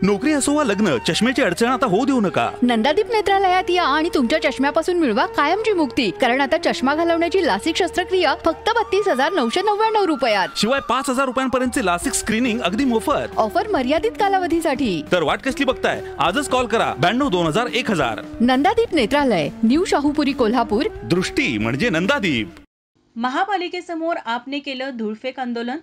नोकरी असो वा लग्न, चष्म्याची अडचण आता होऊ देऊ नका. नंदादीप नेत्रालयात या आणि तुमच्या चष्म्यापासून मिळवा कायमची मुक्ती. कारण आता चष्मा घालवण्याची लासिक शस्त्रक्रिया फक्त 32,999 रुपयात. शिवाय 5,000 रुपयांपर्यंतचे लासिक स्क्रीनिंग अगदी मोफत. ऑफर मर्यादित कालावधीसाठी. तर वाट कसली बघताय, आजच कॉल करा 92-2000-1000. नंदादीप नेत्रालय, न्यू शाहूपुरी, कोल्हापूर. दृष्टी म्हणजे नंदादीप. महापालिकेसमोर आपने केलं धूळफेक आंदोलन.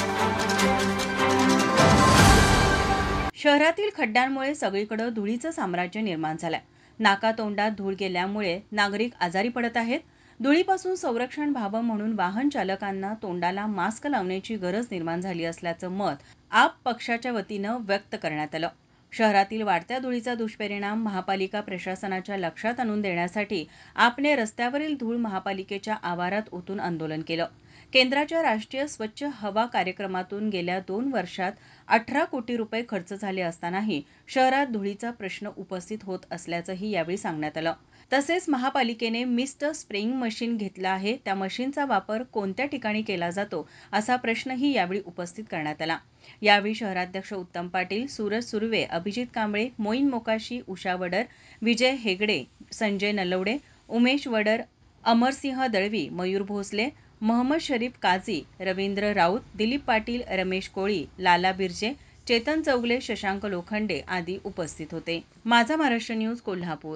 शहरातील खड्ड्यांमुळे सगळीकडे धुळीचं साम्राज्य निर्माण झालंय. नाकातोंडात धूळ गेल्यामुळे नागरिक आजारी पडत आहेत. धुळीपासून संरक्षण व्हावं म्हणून वाहन चालकांना तोंडाला मास्क लावण्याची गरज निर्माण झाली असल्याचं मत आप पक्षाच्या वतीनं व्यक्त करण्यात आलं. शहरातील वाढत्या धुळीचा दुष्परिणाम महापालिका प्रशासनाच्या लक्षात आणून देण्यासाठी आपने रस्त्यावरील धूळ महापालिकेच्या आवारात ओतून आंदोलन केलं. केंद्राच्या राष्ट्रीय स्वच्छ हवा कार्यक्रमातून गेल्या 2 वर्षात 18 कोटी रुपये खर्च झाले असतानाही शहरात धुळीचा प्रश्न उपस्थित होत असल्याचंही यावेळी सांगण्यात आलं. तसेच महापालिकेने मिस्ट स्प्रेइंग मशीन घेतलं आहे, त्या मशीनचा वापर कोणत्या ठिकाणी केला जातो असा प्रश्नही यावेळी उपस्थित करण्यात आला. यावेळी शहराध्यक्ष उत्तम पाटील, सूरज सुर्वे, अभिजित कांबळे, मोईन मोकाशी, उषा वडर, विजय हेगडे, संजय नलवडे, उमेश वडर, अमरसिंह दळवी, मयूर भोसले, मोहम्मद शरीफ काझी, रवींद्र राऊत, दिलीप पाटील, रमेश कोळी, लाला बिर्जे, चेतन चौगले, शशांक लोखंडे आदी उपस्थित होते. माझा महाराष्ट्र न्यूज, कोल्हापूर.